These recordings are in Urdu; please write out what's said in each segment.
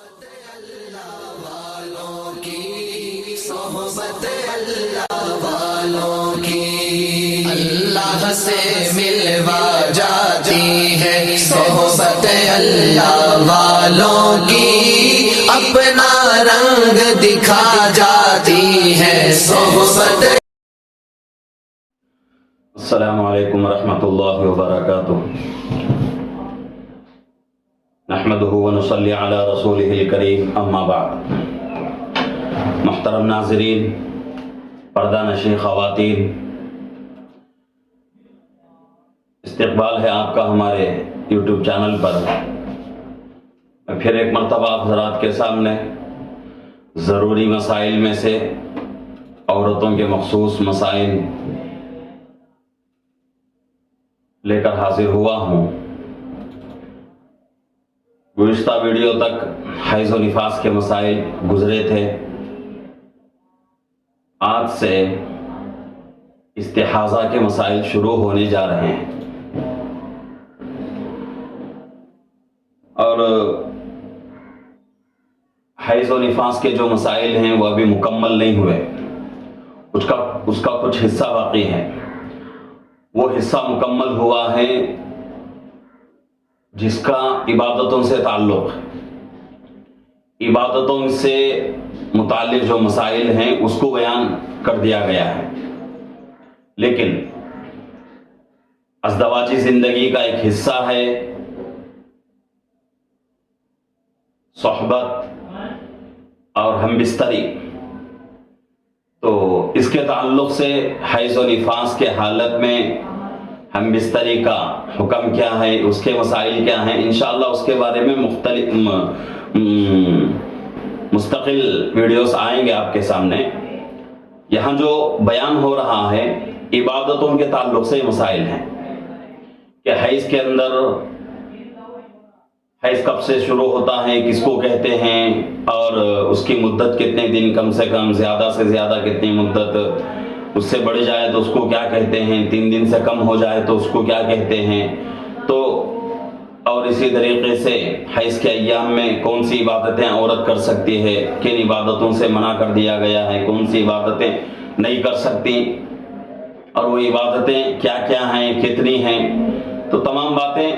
صحبت اللہ والوں کی اللہ سے ملوا جاتی ہے، صحبت اللہ والوں کی اپنا رنگ دکھا جاتی ہے صحبت۔ السلام علیکم ورحمۃ اللہ وبرکاتہ۔ نحمده ونصلی علی رسولہ الکریم، اما بعد۔ محترم ناظرین، پردہ نشین خواتین، استقبال ہے آپ کا ہمارے یوٹیوب چینل پر۔ میں پھر ایک مرتبہ آپ حضرات کے سامنے ضروری مسائل میں سے عورتوں کے مخصوص مسائل لے کر حاضر ہوا ہوں۔ گزشتہ ویڈیو تک حیض و نفاس کے مسائل گزرے تھے، آج سے استحاضہ کے مسائل شروع ہونے جا رہے ہیں، اور حیض و نفاس کے جو مسائل ہیں وہ ابھی مکمل نہیں ہوئے، اس کا کچھ حصہ باقی ہے۔ وہ حصہ مکمل ہوا ہے جس کا عبادتوں سے تعلق ہے۔ عبادتوں سے متعلق جو مسائل ہیں اس کو بیان کر دیا گیا ہے، لیکن ازدواجی زندگی کا ایک حصہ ہے صحبت اور ہم بستری، تو اس کے تعلق سے حیض و نفاس کے حالت میں ہم بستری کا حکم کیا ہے، اس کے مسائل کیا ہیں، انشاءاللہ اس کے بارے میں مستقل ویڈیوز آئیں گے آپ کے سامنے۔ یہاں جو بیان ہو رہا ہے عبادتوں کے تعلق سے مسائل ہیں کہ حیض کے اندر حیض کب سے شروع ہوتا ہے، کس کو کہتے ہیں، اور اس کی مدت کتنے دن، کم سے کم زیادہ سے زیادہ کتنی مدت، اس سے بڑھ جائے تو اس کو کیا کہتے ہیں، 3 دن سے کم ہو جائے تو اس کو کیا کہتے ہیں، تو اور اسی طریقے سے حیض کے ایام میں کون سی عبادتیں عورت کر سکتی ہے، کن عبادتوں سے منع کر دیا گیا ہے، کون سی عبادتیں نہیں کر سکتی، اور وہ عبادتیں کیا کیا ہیں، کتنی ہیں، تو تمام باتیں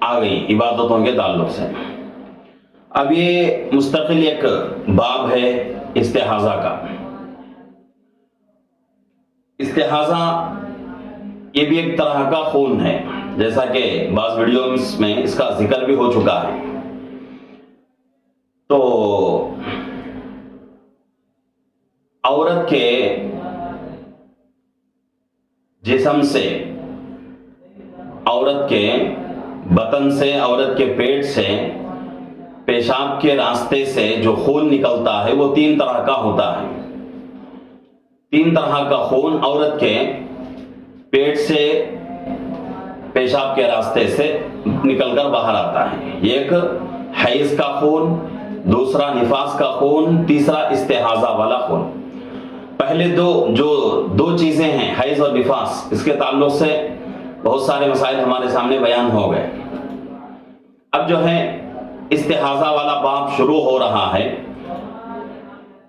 آ گئی عبادتوں کے تعلق سے۔ اب یہ مستقل ایک باب ہے استحاضہ کا۔ استحاضہ یہ بھی ایک طرح کا خون ہے، جیسا کہ بعض ویڈیوز میں اس کا ذکر بھی ہو چکا ہے۔ تو عورت کے جسم سے، عورت کے بطن سے، عورت کے پیٹ سے، پیشاب کے راستے سے جو خون نکلتا ہے وہ 3 طرح کا ہوتا ہے۔ 3 طرح کا خون عورت کے پیٹ سے، پیشاب کے راستے سے نکل کر باہر آتا ہے۔ ایک حیض کا خون، دوسرا نفاس کا خون، تیسرا استحاضہ والا خون۔ پہلے دو چیزیں ہیں حیض اور نفاس، اس کے تعلق سے بہت سارے مسائل ہمارے سامنے بیان ہو گئے۔ اب جو ہے استحاضہ والا باب شروع ہو رہا ہے،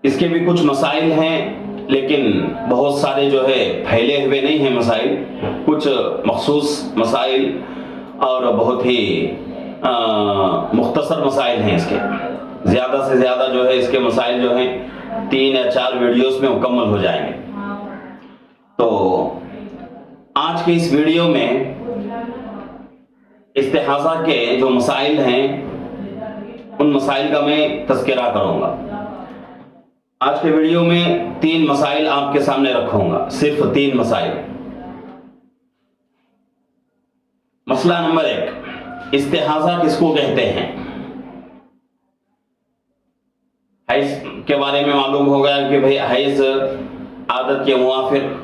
اس کے بھی کچھ مسائل ہیں، لیکن بہت سارے جو ہے پھیلے ہوئے نہیں ہیں مسائل، کچھ مخصوص مسائل اور بہت ہی مختصر مسائل ہیں اس کے۔ زیادہ سے زیادہ جو ہے اس کے مسائل جو ہیں 3 یا 4 ویڈیوز میں مکمل ہو جائیں گے۔ تو آج کے اس ویڈیو میں استحاضہ کے جو مسائل ہیں ان مسائل کا میں تذکرہ کروں گا۔ آج کے ویڈیو میں 3 مسائل آپ کے سامنے رکھوں گا، صرف 3 مسائل۔ مسئلہ نمبر 1، استحاضہ کس کو کہتے ہیں؟ حیض کے بارے میں معلوم ہو گیا کہ بھئی حیض عادت کے موافق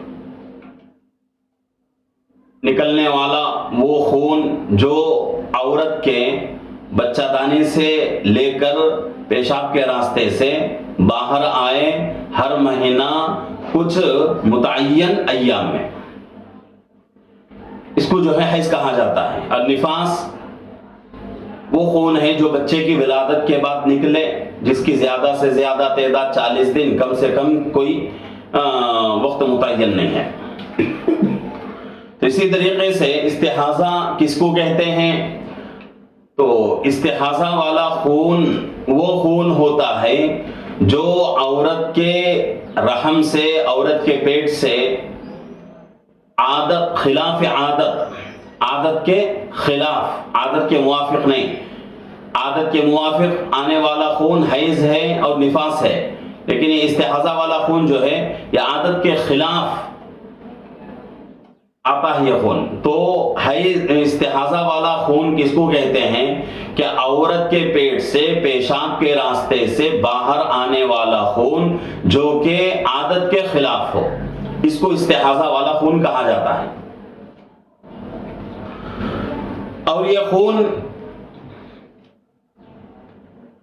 نکلنے والا وہ خون جو عورت کے بچہ دانی سے لے کر پیشاب کے راستے سے باہر آئے ہر مہینہ کچھ متعین ایام میں، اس کو جو ہے حیض کہا جاتا ہے۔ اور نفاس وہ خون ہے جو بچے کی ولادت کے بعد نکلے، جس کی زیادہ سے زیادہ تعداد 40 دن، کم سے کم کوئی وقت متعین نہیں ہے۔ تو اسی طریقے سے استحاضہ کس کو کہتے ہیں؟ تو استحاضہ والا خون وہ خون ہوتا ہے جو عورت کے رحم سے، عورت کے پیٹ سے عادت خلاف عادت کے خلاف، عادت کے موافق نہیں، عادت کے موافق آنے والا خون حیض ہے اور نفاس ہے، لیکن یہ استحاضہ والا خون جو ہے یہ عادت کے خلاف آتا ہے یہ خون۔ تو استحاضہ والا خون کس کو کہتے ہیں؟ کہ عورت کے پیٹ سے، پیشاب کے راستے سے باہر آنے والا خون جو کہ عادت کے خلاف ہو، اس کو استحاضہ والا خون کہا جاتا ہے۔ اور یہ خون،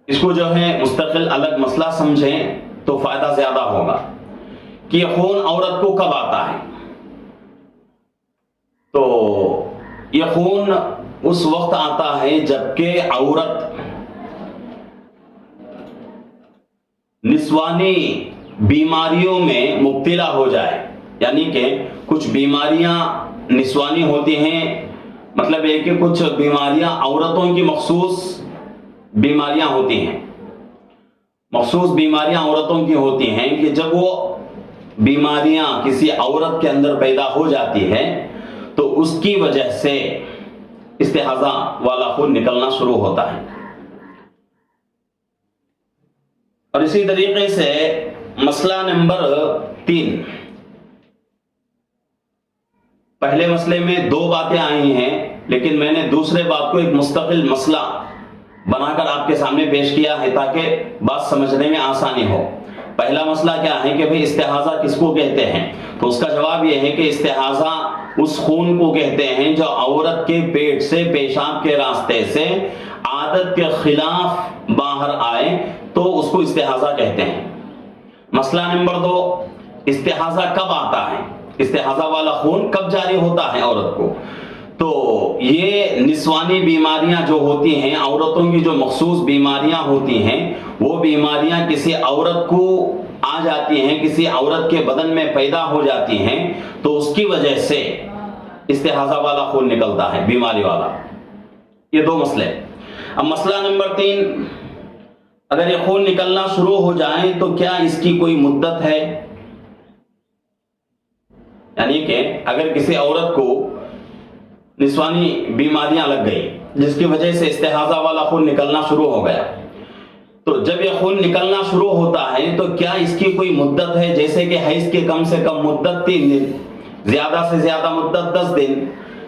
اس کو جو ہے مستقل الگ مسئلہ سمجھیں تو فائدہ زیادہ ہوگا کہ یہ خون عورت کو کب آتا ہے۔ تو یہ خون اس وقت آتا ہے جبکہ عورت نسوانی بیماریوں میں مبتلا ہو جائے، یعنی کہ کچھ بیماریاں نسوانی ہوتی ہیں، مطلب یہ کہ کچھ بیماریاں عورتوں کی مخصوص بیماریاں ہوتی ہیں، مخصوص بیماریاں عورتوں کی ہوتی ہیں کہ جب وہ بیماریاں کسی عورت کے اندر پیدا ہو جاتی ہے تو اس کی وجہ سے استحاضہ والا خون نکلنا شروع ہوتا ہے۔ اور اسی طریقے سے مسئلہ نمبر 3، پہلے مسئلے میں 2 باتیں آئی ہیں، لیکن میں نے دوسرے بات کو ایک مستقل مسئلہ بنا کر آپ کے سامنے پیش کیا ہے تاکہ بات سمجھنے میں آسانی ہو۔ پہلا مسئلہ کیا ہے کہ بھئی استحاضہ کس کو کہتے ہیں؟ تو اس کا جواب یہ ہے کہ استحاضہ اس خون کو کہتے ہیں جو عورت کے پیٹ سے، پیشاب کے راستے سے عادت کے خلاف باہر آئے تو اس کو استحاضہ کہتے ہیں۔ مسئلہ نمبر 2، استحاضہ کب آتا ہے؟ استحاضہ والا خون کب جاری ہوتا ہے عورت کو؟ تو یہ نسوانی بیماریاں جو ہوتی ہیں، عورتوں کی جو مخصوص بیماریاں ہوتی ہیں، وہ بیماریاں کسی عورت کو آ جاتی ہیں، کسی عورت کے بدن میں پیدا ہو جاتی ہیں تو اس کی وجہ سے استحاضہ والا خون نکلتا ہے، بیماری والا۔ یہ 2 مسئلے۔ اب مسئلہ نمبر 3، اگر یہ خون نکلنا شروع ہو جائے تو کیا اس کی کوئی مدت ہے؟ یعنی کہ اگر کسی عورت کو نسوانی بیماریاں لگ گئی جس کی وجہ سے استحاضہ والا خون نکلنا شروع ہو گیا، تو جب یہ خون نکلنا شروع ہوتا ہے تو کیا اس کی کوئی مدت ہے؟ جیسے کہ حیض کی کم سے کم مدت 3 دن، زیادہ سے زیادہ مدت 10 دن،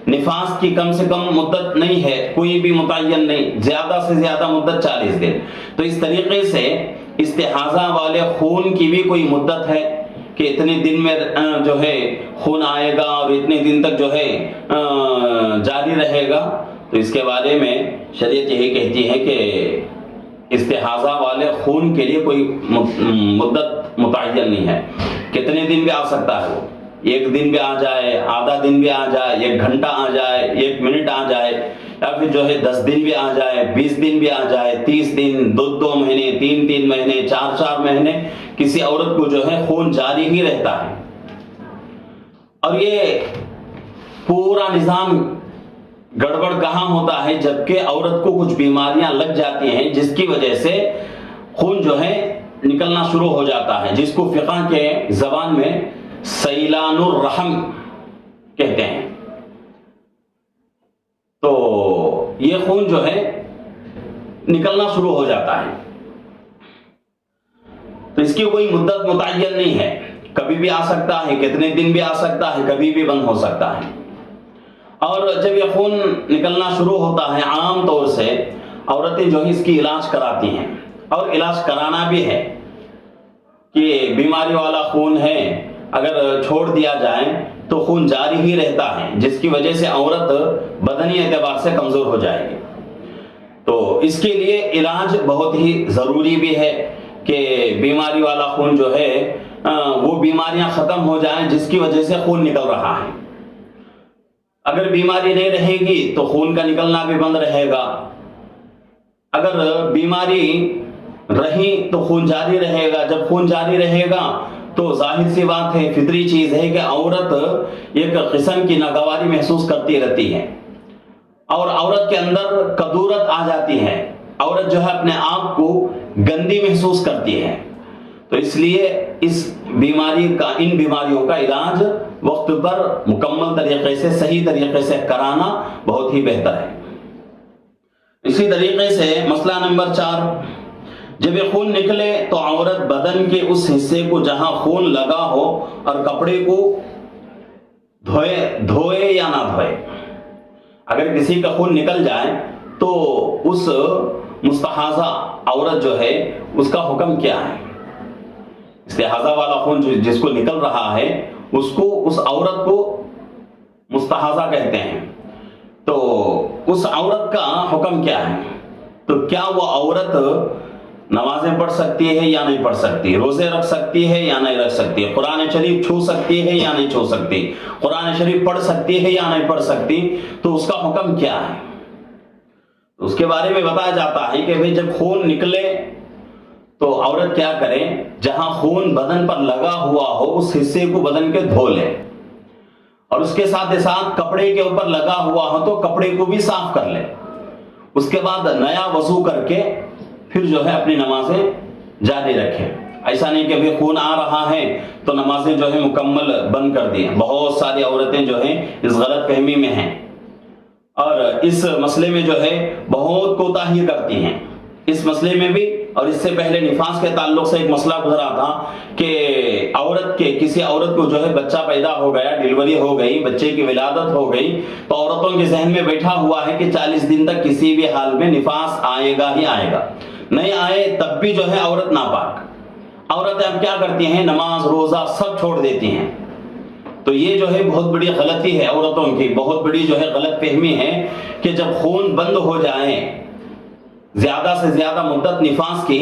نفاس کی کم سے کم مدت نہیں ہے، کوئی بھی متعین نہیں، زیادہ سے زیادہ مدت 40 دن۔ تو اس طریقے سے استحاضہ والے خون کی بھی کوئی مدت ہے کہ اتنے دن میں جو ہے خون آئے گا اور اتنے دن تک جو ہے جاری رہے گا۔ تو اس کے بارے میں شریعت یہی کہتی ہے کہ استحاضہ والے خون کے لیے کوئی مدت متعین نہیں ہے، کتنے دن بھی آ سکتا ہے، وہ 1 دن بھی آ جائے، آدھا دن بھی آ جائے، 1 گھنٹہ آ جائے، 1 منٹ آ جائے، یا پھر جو ہے 10 دن بھی آ جائے، 20 دن بھی آ جائے، 30 دن، 2 مہینے، 3 مہینے، 4 مہینے، کسی عورت کو جو ہے خون جاری ہی رہتا ہے۔ اور یہ پورا نظام گڑبڑ کہاں ہوتا ہے؟ جبکہ عورت کو کچھ بیماریاں لگ جاتی ہیں جس کی وجہ سے خون جو ہے نکلنا شروع ہو جاتا ہے، جس کو فقہ کے زبان میں سیلان الرحم کہتے ہیں۔ تو یہ خون جو ہے نکلنا شروع ہو جاتا ہے، تو اس کی کوئی مدت متعین نہیں ہے، کبھی بھی آ سکتا ہے، کتنے دن بھی آ سکتا ہے، کبھی بھی بند ہو سکتا ہے۔ اور جب یہ خون نکلنا شروع ہوتا ہے عام طور سے عورتیں جو ہے اس کی علاج کراتی ہیں، اور علاج کرانا بھی ہے کہ بیماری والا خون ہے، اگر چھوڑ دیا جائے تو خون جاری ہی رہتا ہے، جس کی وجہ سے عورت بدنی اعتبار سے کمزور ہو جائے گی۔ تو اس کے لیے علاج بہت ہی ضروری بھی ہے کہ بیماری والا خون جو ہے وہ بیماریاں ختم ہو جائیں جس کی وجہ سے خون نکل رہا ہے۔ اگر بیماری نہیں رہے گی تو خون کا نکلنا بھی بند رہے گا، اگر بیماری رہی تو خون جاری رہے گا، جب خون جاری رہے گا تو ظاہر سی بات ہے، فطری چیز ہے کہ عورت ایک قسم کی ناگواری محسوس کرتی رہتی ہے، اور عورت کے اندر کدورت آ جاتی ہے، عورت جو ہے اپنے آپ کو گندی محسوس کرتی ہے۔ تو اس لیے اس بیماری کا، ان بیماریوں کا علاج وقت پر مکمل طریقے سے، صحیح طریقے سے کرانا بہت ہی بہتر ہے۔ اسی طریقے سے مسئلہ نمبر 4، جب یہ خون نکلے تو عورت بدن کے اس حصے کو جہاں خون لگا ہو اور کپڑے کو دھوئے یا نہ دھوئے۔ اگر کسی کا خون نکل جائے تو اس مستحاضہ عورت جو ہے اس کا حکم کیا ہے؟ استحاضہ والا خون جس کو نکل رہا ہے اس عورت کو مستحاضہ کہتے ہیں، تو اس عورت کا حکم کیا ہے؟ تو کیا وہ عورت نمازیں پڑھ سکتی ہے یا نہیں پڑھ سکتی، روزے رکھ سکتی ہے یا نہیں رکھ سکتی، قرآن شریف چھو سکتی ہے یا نہیں چھو سکتی، قرآن شریف پڑھ سکتی ہے یا نہیں پڑھ سکتی، تو اس کا حکم کیا ہے؟ اس کے بارے میں بتایا جاتا ہے کہ بھئی جب خون نکلے تو عورت کیا کرے، جہاں خون بدن پر لگا ہوا ہو اس حصے کو بدن کے دھو لے، اور اس کے ساتھ ساتھ کپڑے کے اوپر لگا ہوا ہو تو کپڑے کو بھی صاف کر لے، اس کے بعد نیا وضو کر کے پھر جو ہے اپنی نمازیں جاری رکھے۔ ایسا نہیں کہ ابھی خون آ رہا ہے تو نمازیں جو ہے مکمل بند کر دیں۔ بہت ساری عورتیں جو ہیں اس غلط فہمی میں ہیں اور اس مسئلے میں جو ہے بہت کوتاہی کرتی ہیں۔ اس مسئلے میں بھی، اور اس سے پہلے نفاس کے تعلق سے ایک مسئلہ گزرا تھا کہ کسی عورت کو جو ہے بچہ پیدا ہو گیا، ڈیلیوری ہو گئی، بچے کی ولادت ہو گئی، تو عورتوں کے ذہن میں بیٹھا ہوا ہے کہ 40 دن تک کسی بھی حال میں نفاس آئے گا ہی آئے گا، نہیں آئے تب بھی جو ہے عورت ناپاک۔ عورتیں اب کیا کرتی ہیں، نماز روزہ سب چھوڑ دیتی ہیں۔ تو یہ جو ہے بہت بڑی غلطی ہے عورتوں کی، بہت بڑی جو ہے غلط فہمی ہے کہ جب خون بند ہو جائے، زیادہ سے زیادہ مدت نفاس کی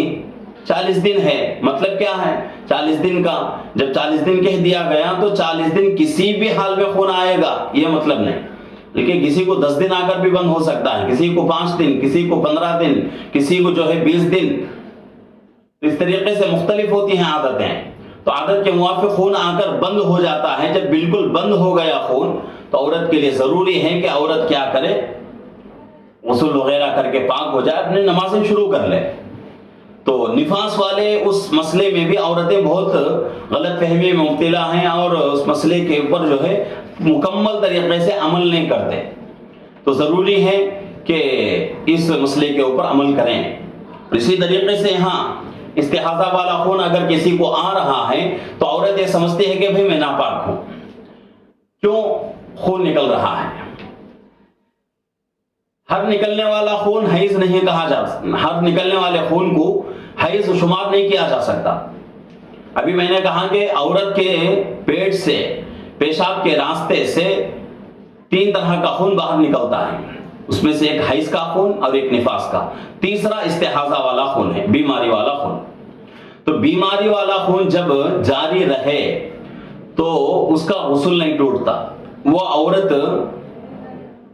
40 دن ہے، مطلب کیا ہے 40 دن کا؟ جب 40 دن کہہ دیا گیا تو 40 دن کسی بھی حال میں خون آئے گا یہ مطلب نہیں، لیکن کسی کو 10 دن آ کر بھی بند ہو سکتا ہے، کسی کو 5 دن، کسی کو 15 دن، کسی کو جو ہے 20 دن، اس طریقے سے مختلف ہوتی ہیں عادتیں۔ تو عادت کے موافق خون آ کر بند ہو جاتا ہے۔ جب بالکل بند ہو گیا خون تو عورت کے لیے ضروری ہے کہ عورت کیا کرے، غسل وغیرہ کر کے پاک ہو جائے، اپنی نمازیں شروع کر لے۔ تو نفاس والے اس مسئلے میں بھی عورتیں بہت غلط فہمی میں مبتلا ہیں اور اس مسئلے کے اوپر جو ہے مکمل طریقے سے عمل نہیں کرتے۔ تو ضروری ہے کہ اس مسئلے کے اوپر عمل کریں۔ اسی طریقے سے ہاں استحاضہ والا خون اگر کسی کو آ رہا ہے تو عورت یہ سمجھتی ہے کہ بھئی میں ناپاک ہوں، کیوں خون نکل رہا ہے؟ ہر نکلنے والا خون حیض نہیں کہا جاتا، ہر نکلنے والے خون کو حیض شمار نہیں کیا جا سکتا۔ ابھی میں نے کہا کہ عورت کے پیٹ سے، پیشاب کے راستے سے 3 طرح کا خون باہر نکلتا ہے، اس میں سے ایک حیض کا خون اور ایک نفاس کا، تیسرا استحاضہ والا خون ہے، بیماری والا خون۔ تو بیماری والا خون جب جاری رہے تو اس کا غسل نہیں ٹوٹتا، وہ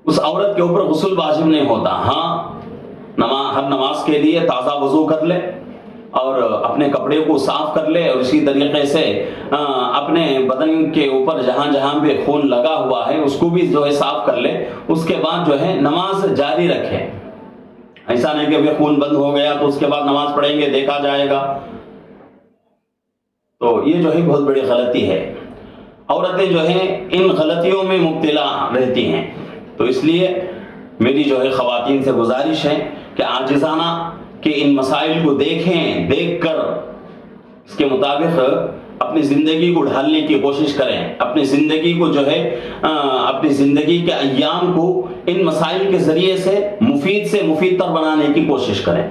اس عورت کے اوپر غسل واجب نہیں ہوتا۔ ہاں ہر نماز کے لیے تازہ وضو کر لے اور اپنے کپڑے کو صاف کر لے، اور اسی طریقے سے اپنے بدن کے اوپر جہاں جہاں بھی خون لگا ہوا ہے اس کو بھی جو ہے صاف کر لے، اس کے بعد جو ہے نماز جاری رکھے۔ ایسا نہیں کہ ابھی خون بند ہو گیا تو اس کے بعد نماز پڑھیں گے دیکھا جائے گا، تو یہ جو ہے بہت بڑی غلطی ہے۔ عورتیں جو ہیں ان غلطیوں میں مبتلا رہتی ہیں۔ تو اس لیے میری جو ہے خواتین سے گزارش ہے کہ عاجزانہ کہ ان مسائل کو دیکھیں، دیکھ کر اس کے مطابق اپنی زندگی کو ڈھالنے کی کوشش کریں، اپنی زندگی کو جو ہے اپنی زندگی کے ایام کو ان مسائل کے ذریعے سے مفید تر بنانے کی کوشش کریں۔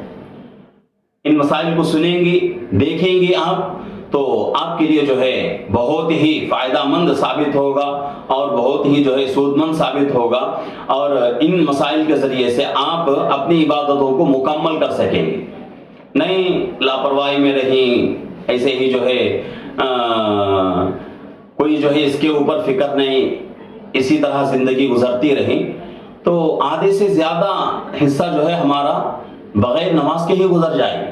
ان مسائل کو سنیں گی، دیکھیں گی آپ، تو آپ کے لیے جو ہے بہت ہی فائدہ مند ثابت ہوگا اور بہت ہی جو ہے سود مند ثابت ہوگا، اور ان مسائل کے ذریعے سے آپ اپنی عبادتوں کو مکمل کر سکیں گے۔ نہیں لاپرواہی میں رہیں، ایسے ہی جو ہے کوئی جو ہے اس کے اوپر فکر نہیں، اسی طرح زندگی گزرتی رہی تو آدھے سے زیادہ حصہ جو ہے ہمارا بغیر نماز کے ہی گزر جائے گی،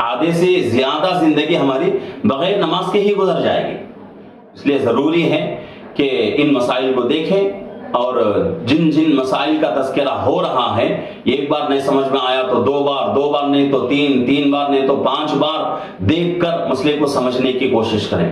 آدھے سے زیادہ زندگی ہماری بغیر نماز کے ہی گزر جائے گی۔ اس لیے ضروری ہے کہ ان مسائل کو دیکھیں، اور جن جن مسائل کا تذکرہ ہو رہا ہے، ایک بار نہیں سمجھ میں آیا تو دو بار نہیں تو تین بار نہیں تو 5 بار دیکھ کر مسئلے کو سمجھنے کی کوشش کریں۔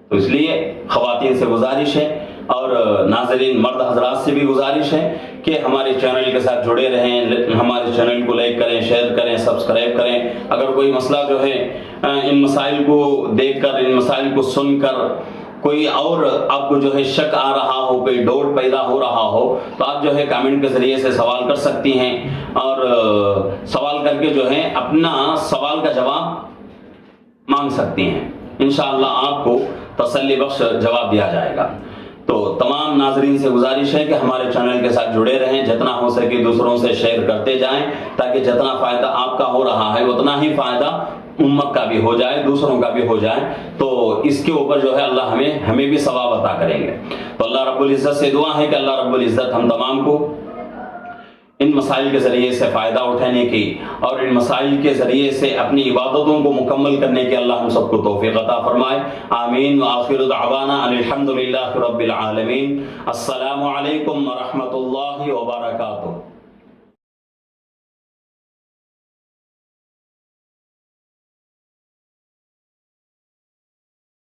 تو اس لیے خواتین سے گزارش ہے اور ناظرین مرد حضرات سے بھی گزارش ہے کہ ہمارے چینل کے ساتھ جڑے رہیں، ہمارے چینل کو لائک کریں، شیئر کریں، سبسکرائب کریں۔ اگر کوئی مسئلہ جو ہے ان مسائل کو دیکھ کر، ان مسائل کو سن کر کوئی اور آپ کو جو ہے شک آ رہا ہو، کوئی ڈاؤٹ پیدا ہو رہا ہو، تو آپ جو ہے کامنٹ کے ذریعے سے سوال کر سکتی ہیں، اور سوال کر کے جو ہے اپنا سوال کا جواب مانگ سکتی ہیں۔ انشاءاللہ آپ کو تسلی بخش جواب دیا جائے گا۔ تو تمام ناظرین سے گزارش ہے کہ ہمارے چینل کے ساتھ جڑے رہیں، جتنا ہو سکے دوسروں سے شیئر کرتے جائیں، تاکہ جتنا فائدہ آپ کا ہو رہا ہے اتنا ہی فائدہ امت کا بھی ہو جائے، دوسروں کا بھی ہو جائے۔ تو اس کے اوپر جو ہے اللہ ہمیں بھی ثواب عطا کریں گے۔ تو اللہ رب العزت سے دعا ہے کہ اللہ رب العزت ہم تمام کو ان مسائل کے ذریعے سے فائدہ اٹھانے کی اور ان مسائل کے ذریعے سے اپنی عبادتوں کو مکمل کرنے کی اللہ ہم سب کو توفیق عطا فرمائے۔ آمین۔ وآخر دعوانا ان الحمد للہ رب العالمین۔ السلام علیکم ورحمۃ اللہ وبرکاتہ۔